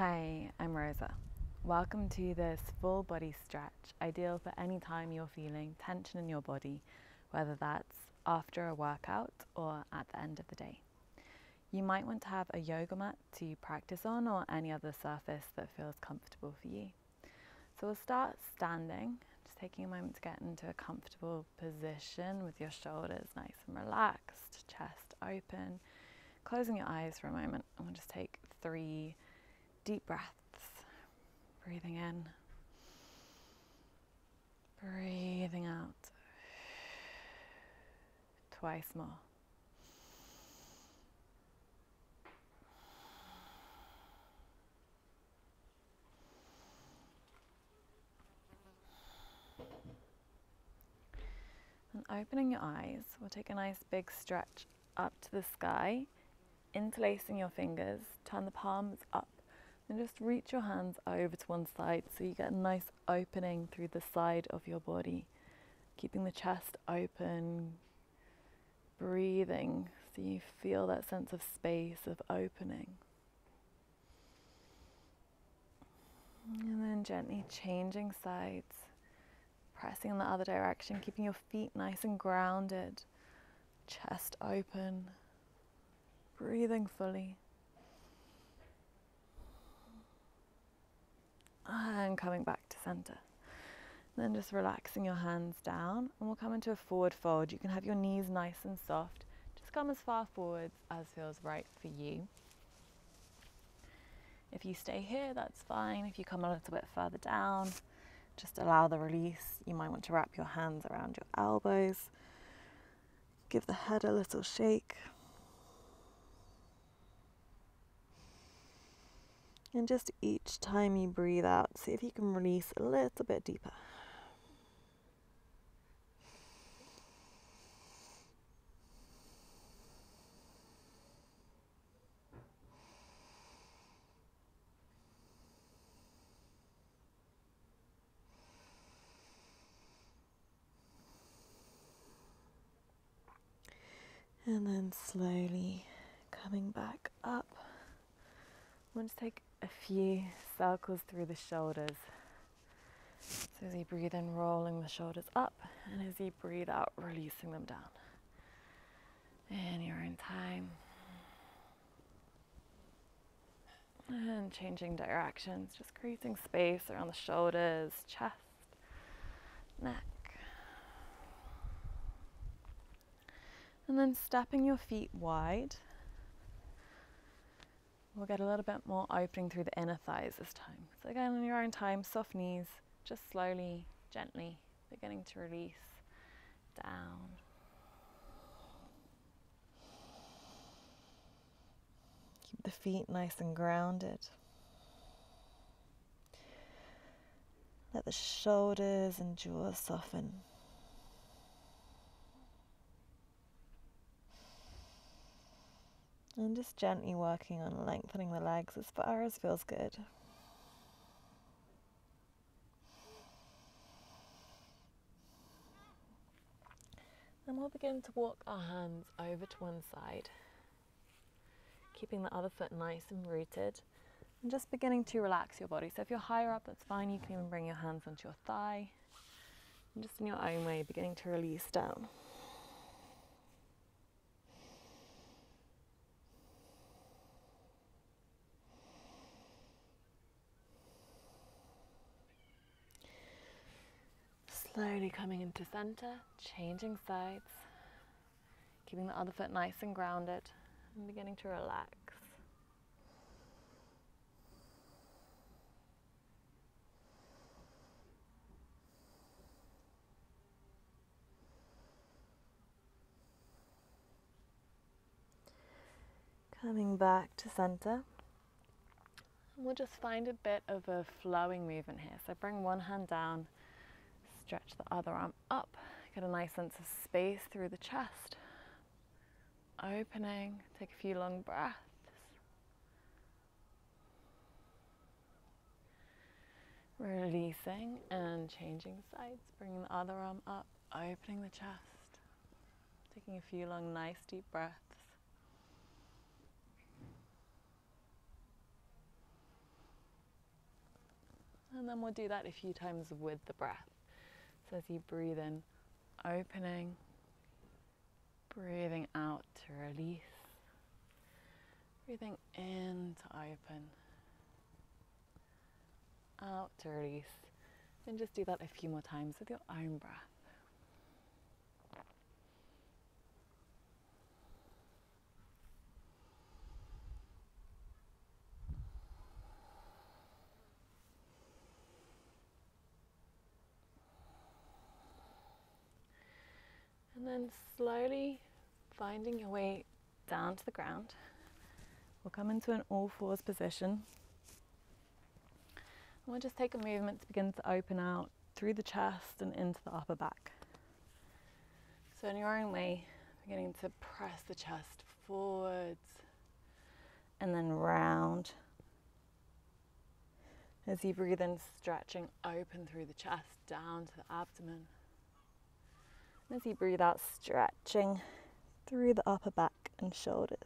Hi, I'm Rosa. Welcome to this full body stretch, ideal for any time you're feeling tension in your body, whether that's after a workout or at the end of the day. You might want to have a yoga mat to practice on or any other surface that feels comfortable for you. So we'll start standing, just taking a moment to get into a comfortable position with your shoulders nice and relaxed, chest open, closing your eyes for a moment, and we'll just take 3 deep breaths. Breathing in, breathing out. Twice more. And opening your eyes, we'll take a nice big stretch up to the sky, interlacing your fingers, turn the palms up, and just reach your hands over to one side so you get a nice opening through the side of your body, keeping the chest open, breathing so you feel that sense of space, of opening. And then gently changing sides, pressing in the other direction, keeping your feet nice and grounded, chest open, breathing fully. And coming back to center. And then just relaxing your hands down, and we'll come into a forward fold. You can have your knees nice and soft. Just come as far forwards as feels right for you. If you stay here, that's fine. If you come a little bit further down, just allow the release. You might want to wrap your hands around your elbows. Give the head a little shake. And just each time you breathe out, see if you can release a little bit deeper. And then slowly coming back up. We'll just take a few circles through the shoulders. So as you breathe in, rolling the shoulders up, and as you breathe out, releasing them down. In your own time. And changing directions, just creating space around the shoulders, chest, neck. And then stepping your feet wide. We'll get a little bit more opening through the inner thighs this time. So again, in your own time, soft knees, just slowly, gently beginning to release down. Keep the feet nice and grounded. Let the shoulders and jaw soften. And just gently working on lengthening the legs as far as feels good. Then we'll begin to walk our hands over to one side, keeping the other foot nice and rooted, and just beginning to relax your body. So if you're higher up, that's fine. You can even bring your hands onto your thigh, and just in your own way, beginning to release down. Slowly coming into center, changing sides, keeping the other foot nice and grounded, and beginning to relax. Coming back to center, and we'll just find a bit of a flowing movement here. So bring one hand down, stretch the other arm up, get a nice sense of space through the chest. Opening, take a few long breaths. Releasing and changing sides, bringing the other arm up, opening the chest. Taking a few long, nice deep breaths. And then we'll do that a few times with the breath. So as you breathe in, opening, breathing out to release, breathing in to open, out to release. And just do that a few more times with your own breath. And then slowly finding your way down to the ground. We'll come into an all fours position. And we'll just take a movement to begin to open out through the chest and into the upper back. So in your own way, beginning to press the chest forwards and then round. As you breathe in, stretching open through the chest down to the abdomen. As you breathe out, stretching through the upper back and shoulders.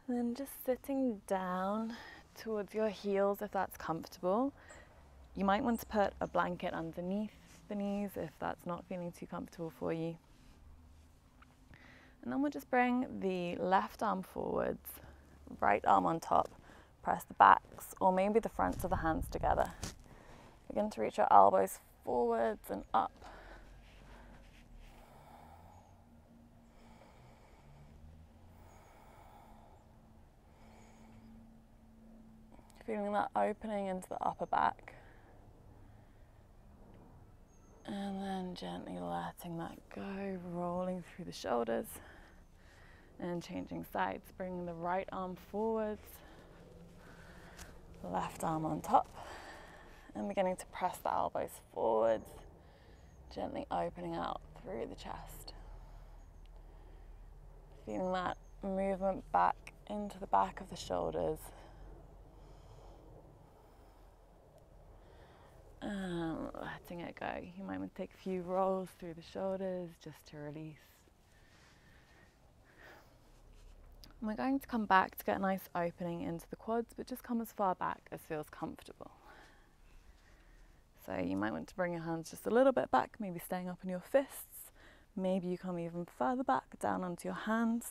And then just sitting down towards your heels if that's comfortable. You might want to put a blanket underneath the knees if that's not feeling too comfortable for you. And then we'll just bring the left arm forwards, right arm on top, press the backs or maybe the fronts of the hands together. Begin to reach your elbows forwards and up. Feeling that opening into the upper back. And then gently letting that go, rolling through the shoulders and changing sides, bringing the right arm forwards, left arm on top, and beginning to press the elbows forwards, gently opening out through the chest. Feeling that movement back into the back of the shoulders. And letting it go. You might want to take a few rolls through the shoulders just to release. And we're going to come back to get a nice opening into the quads, but just come as far back as feels comfortable. So you might want to bring your hands just a little bit back, maybe staying up in your fists. Maybe you come even further back, down onto your hands.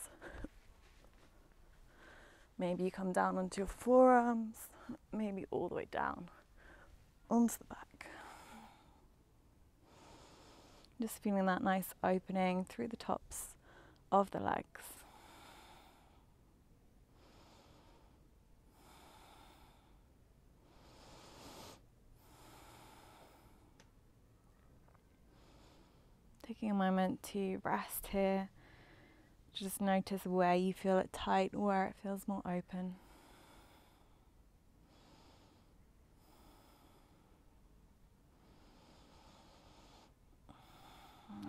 Maybe you come down onto your forearms, maybe all the way down onto the back. Just feeling that nice opening through the tops of the legs. Taking a moment to rest here. Just notice where you feel it tight, where it feels more open.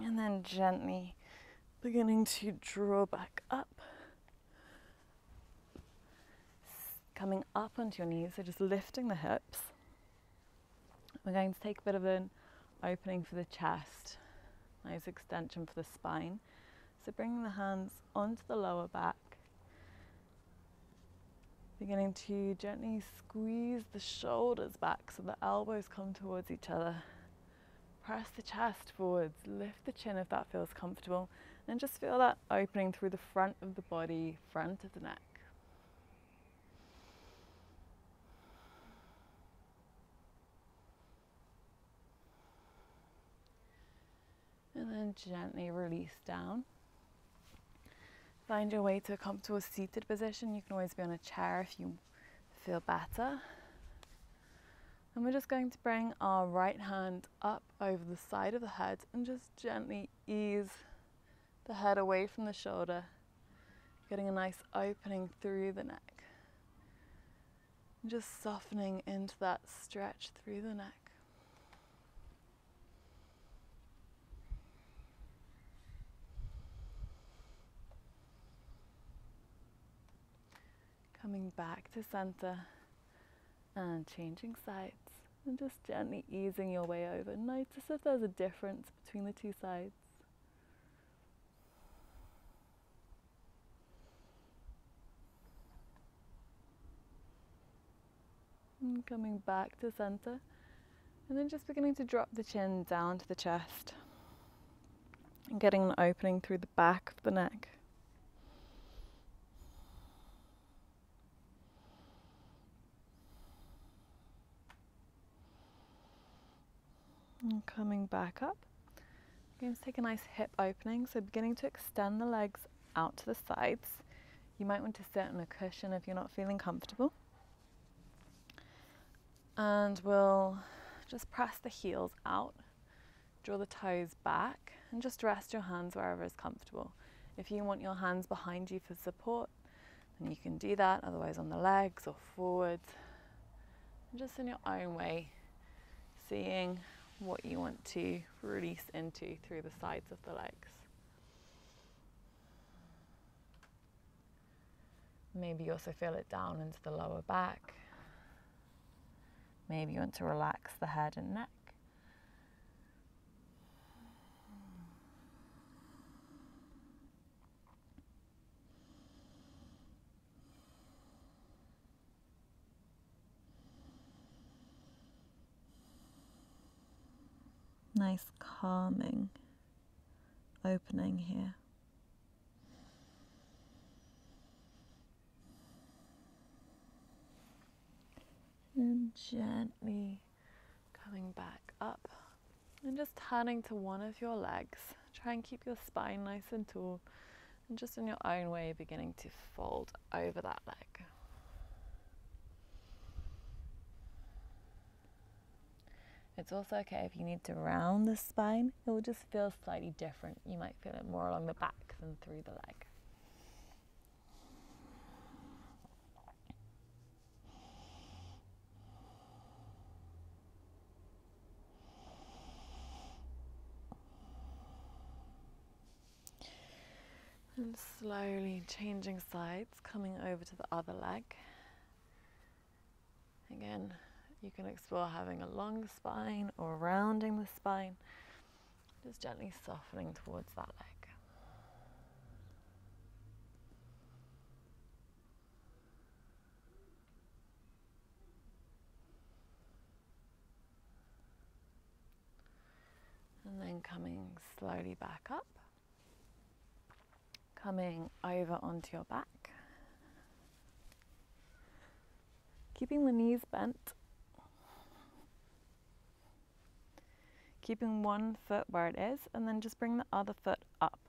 And then gently beginning to draw back up. Coming up onto your knees, so just lifting the hips. We're going to take a bit of an opening for the chest, nice extension for the spine. So bringing the hands onto the lower back, beginning to gently squeeze the shoulders back so the elbows come towards each other. Press the chest forwards, lift the chin if that feels comfortable, and just feel that opening through the front of the body, front of the neck. And then gently release down. Find your way to a comfortable seated position. You can always be on a chair if you feel better. And we're just going to bring our right hand up over the side of the head and just gently ease the head away from the shoulder, getting a nice opening through the neck. And just softening into that stretch through the neck. Coming back to center and changing sides and just gently easing your way over. Notice if there's a difference between the two sides. And coming back to center and then just beginning to drop the chin down to the chest and getting an opening through the back of the neck. And coming back up, you're going to take a nice hip opening, so beginning to extend the legs out to the sides. You might want to sit on a cushion if you're not feeling comfortable. And we'll just press the heels out, draw the toes back, and just rest your hands wherever is comfortable. If you want your hands behind you for support, then you can do that, otherwise on the legs or forwards. And just in your own way, seeing what you want to release into through the sides of the legs. Maybe you also feel it down into the lower back. Maybe you want to relax the head and neck. Nice calming opening here. And gently coming back up and just turning to one of your legs. Try and keep your spine nice and tall and just in your own way beginning to fold over that leg. It's also okay if you need to round the spine. It will just feel slightly different. You might feel it more along the back than through the leg. And slowly changing sides, coming over to the other leg. Again, you can explore having a long spine or rounding the spine, just gently softening towards that leg. And then coming slowly back up, coming over onto your back, keeping the knees bent, keeping one foot where it is, and then just bring the other foot up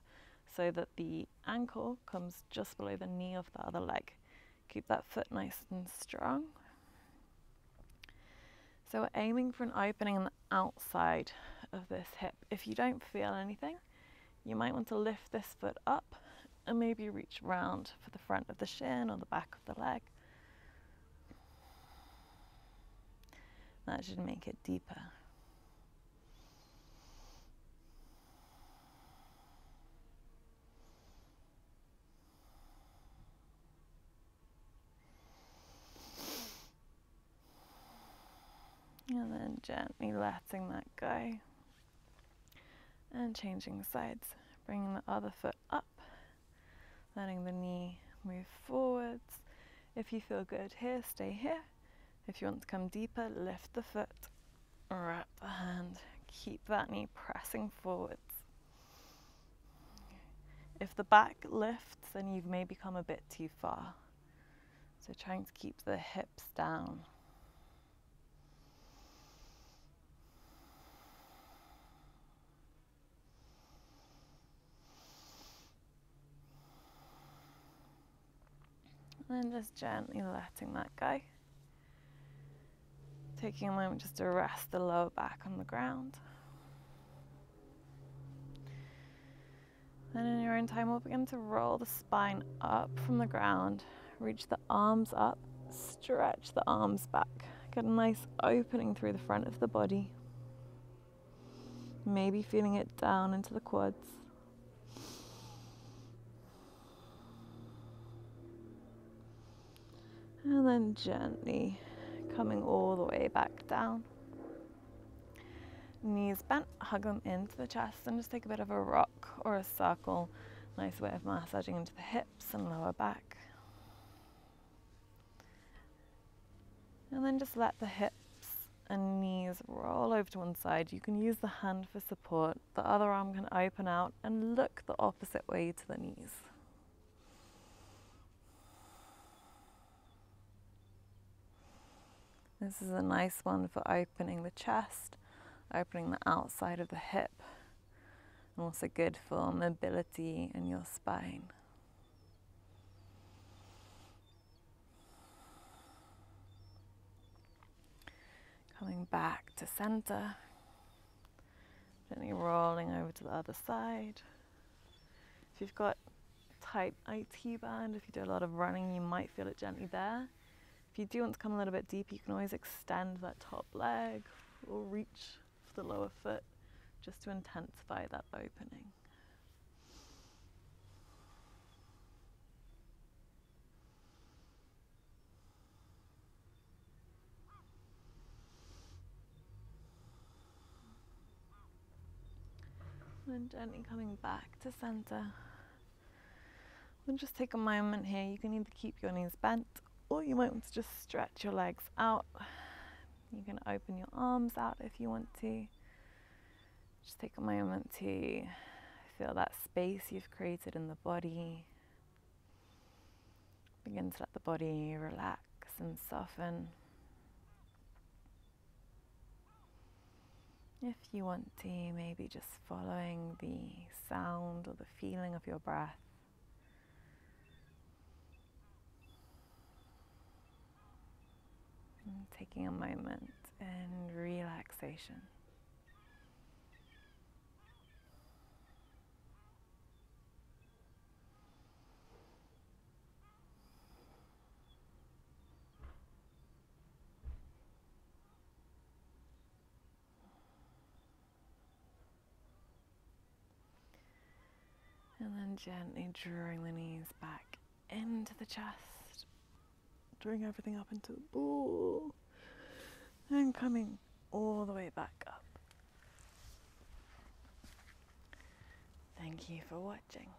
so that the ankle comes just below the knee of the other leg. Keep that foot nice and strong. So we're aiming for an opening on the outside of this hip. If you don't feel anything, you might want to lift this foot up and maybe reach round for the front of the shin or the back of the leg. That should make it deeper. And then gently letting that go and changing sides, bringing the other foot up, letting the knee move forwards. If you feel good here, stay here. If you want to come deeper, lift the foot, wrap the hand, keep that knee pressing forwards. If the back lifts, then you've maybe come a bit too far. So trying to keep the hips down. And then just gently letting that go. Taking a moment just to rest the lower back on the ground. Then in your own time, we'll begin to roll the spine up from the ground. Reach the arms up, stretch the arms back. Get a nice opening through the front of the body. Maybe feeling it down into the quads. And then gently coming all the way back down. Knees bent, hug them into the chest, and just take a bit of a rock or a circle. Nice way of massaging into the hips and lower back. And then just let the hips and knees roll over to one side. You can use the hand for support. The other arm can open out and look the opposite way to the knees. This is a nice one for opening the chest, opening the outside of the hip, and also good for mobility in your spine. Coming back to center, gently rolling over to the other side. If you've got tight IT band, if you do a lot of running, you might feel it gently there. If you do want to come a little bit deeper, you can always extend that top leg or reach for the lower foot just to intensify that opening. And gently coming back to center. And just take a moment here. You can either keep your knees bent or you might want to just stretch your legs out. You can open your arms out if you want to. Just take a moment to feel that space you've created in the body. Begin to let the body relax and soften. If you want to, maybe just following the sound or the feeling of your breath. And taking a moment in relaxation. And then gently drawing the knees back into the chest, drawing everything up into the ball, and coming all the way back up. Thank you for watching.